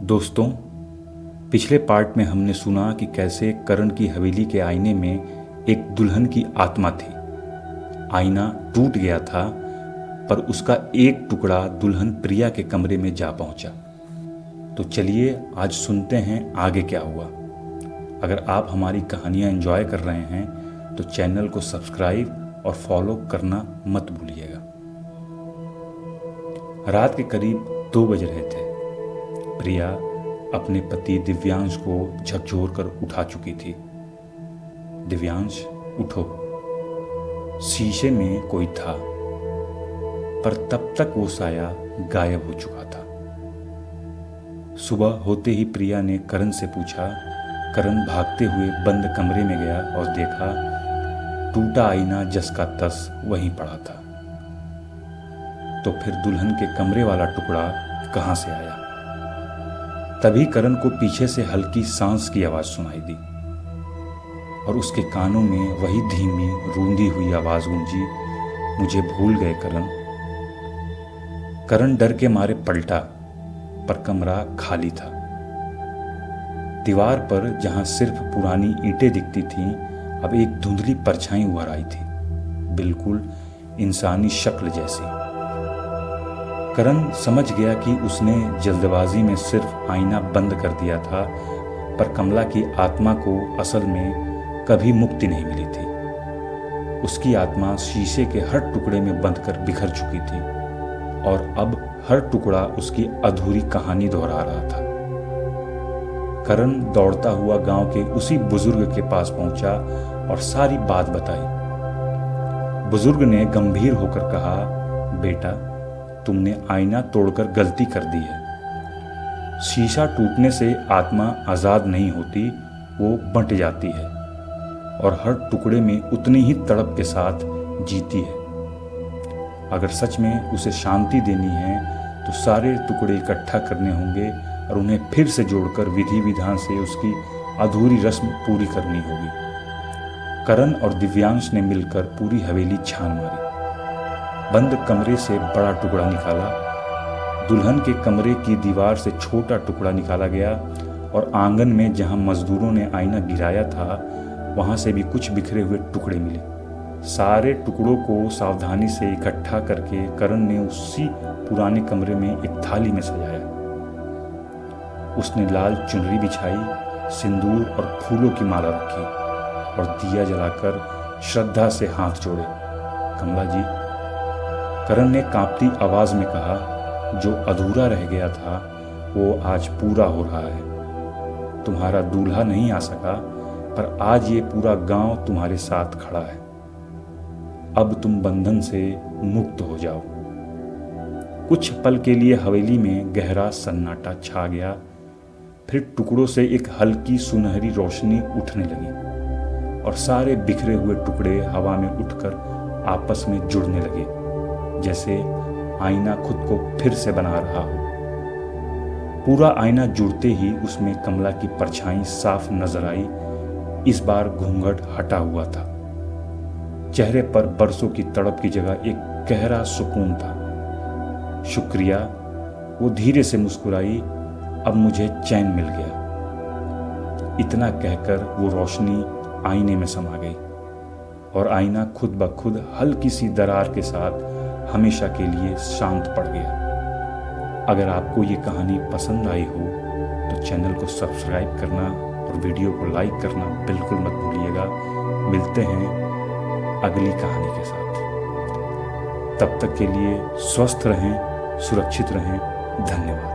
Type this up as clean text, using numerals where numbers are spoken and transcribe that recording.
दोस्तों, पिछले पार्ट में हमने सुना कि कैसे करण की हवेली के आईने में एक दुल्हन की आत्मा थी। आईना टूट गया था, पर उसका एक टुकड़ा दुल्हन प्रिया के कमरे में जा पहुंचा। तो चलिए आज सुनते हैं आगे क्या हुआ। अगर आप हमारी कहानियां एंजॉय कर रहे हैं तो चैनल को सब्सक्राइब और फॉलो करना मत भूलिएगा। रात के करीब 2 बज रहे थे। प्रिया अपने पति दिव्यांश को झकझोर कर उठा चुकी थी। दिव्यांश, उठो। शीशे में कोई था, पर तब तक वो साया गायब हो चुका था। सुबह होते ही प्रिया ने करण से पूछा। करण भागते हुए बंद कमरे में गया और देखा टूटा आईना जस का तस वहीं पड़ा था। तो फिर दुल्हन के कमरे वाला टुकड़ा कहां से आया? तभी करण को पीछे से हल्की सांस की आवाज सुनाई दी और उसके कानों में वही धीमी रूंधी हुई आवाज गूंजी, मुझे भूल गए करण। करण डर के मारे पलटा, पर कमरा खाली था। दीवार पर जहां सिर्फ पुरानी ईंटें दिखती थीं, अब एक धुंधली परछाई उभर आई थी, बिल्कुल इंसानी शक्ल जैसी। करण समझ गया कि उसने जल्दबाजी में सिर्फ आईना बंद कर दिया था, पर कमला की आत्मा को असल में कभी मुक्ति नहीं मिली थी। उसकी आत्मा शीशे के हर टुकड़े में बंधकर बिखर चुकी थी और अब हर टुकड़ा उसकी अधूरी कहानी दोहरा रहा था। करण दौड़ता हुआ गांव के उसी बुजुर्ग के पास पहुंचा और सारी बात बताई। बुजुर्ग ने गंभीर होकर कहा, बेटा, तुमने आईना तोड़कर गलती कर दी है। शीशा टूटने से आत्मा आजाद नहीं होती, वो बंट जाती है और हर टुकड़े में उतनी ही तड़प के साथ जीती है। अगर सच में उसे शांति देनी है तो सारे टुकड़े इकट्ठा करने होंगे और उन्हें फिर से जोड़कर विधि विधान से उसकी अधूरी रस्म पूरी करनी होगी। करण और दिव्यांश ने मिलकर पूरी हवेली छान मारी। बंद कमरे से बड़ा टुकड़ा निकाला, दुल्हन के कमरे की दीवार से छोटा टुकड़ा निकाला गया और आंगन में जहां मजदूरों ने आईना गिराया था वहां से भी कुछ बिखरे हुए टुकड़े मिले। सारे टुकड़ों को सावधानी से इकट्ठा करके करण ने उसी पुराने कमरे में एक थाली में सजाया। उसने लाल चुनरी बिछाई, सिंदूर और फूलों की माला रखी और दिया जलाकर श्रद्धा से हाथ जोड़े। कमला जी, करण ने कांपती आवाज में कहा, जो अधूरा रह गया था वो आज पूरा हो रहा है। तुम्हारा दूल्हा नहीं आ सका, पर आज ये पूरा गांव तुम्हारे साथ खड़ा है। अब तुम बंधन से मुक्त हो जाओ। कुछ पल के लिए हवेली में गहरा सन्नाटा छा गया, फिर टुकड़ों से एक हल्की सुनहरी रोशनी उठने लगी और सारे बिखरे हुए टुकड़े हवा में उठकर आपस में जुड़ने लगे, जैसे आईना खुद को फिर से बना रहा हो। पूरा आईना जुड़ते ही उसमें कमला की परछाई साफ नजर आई। इस बार घूंघट हटा हुआ था। चेहरे पर बरसों की तड़प की जगह एक गहरा सुकून था। शुक्रिया, वो धीरे से मुस्कुराई, अब मुझे चैन मिल गया। इतना कहकर वो रोशनी आईने में समा गई और आईना खुद ब खुद हल्की सी दरार के साथ हमेशा के लिए शांत पड़ गया। अगर आपको ये कहानी पसंद आई हो तो चैनल को सब्सक्राइब करना और वीडियो को लाइक करना बिल्कुल मत भूलिएगा। मिलते हैं अगली कहानी के साथ। तब तक के लिए स्वस्थ रहें, सुरक्षित रहें। धन्यवाद।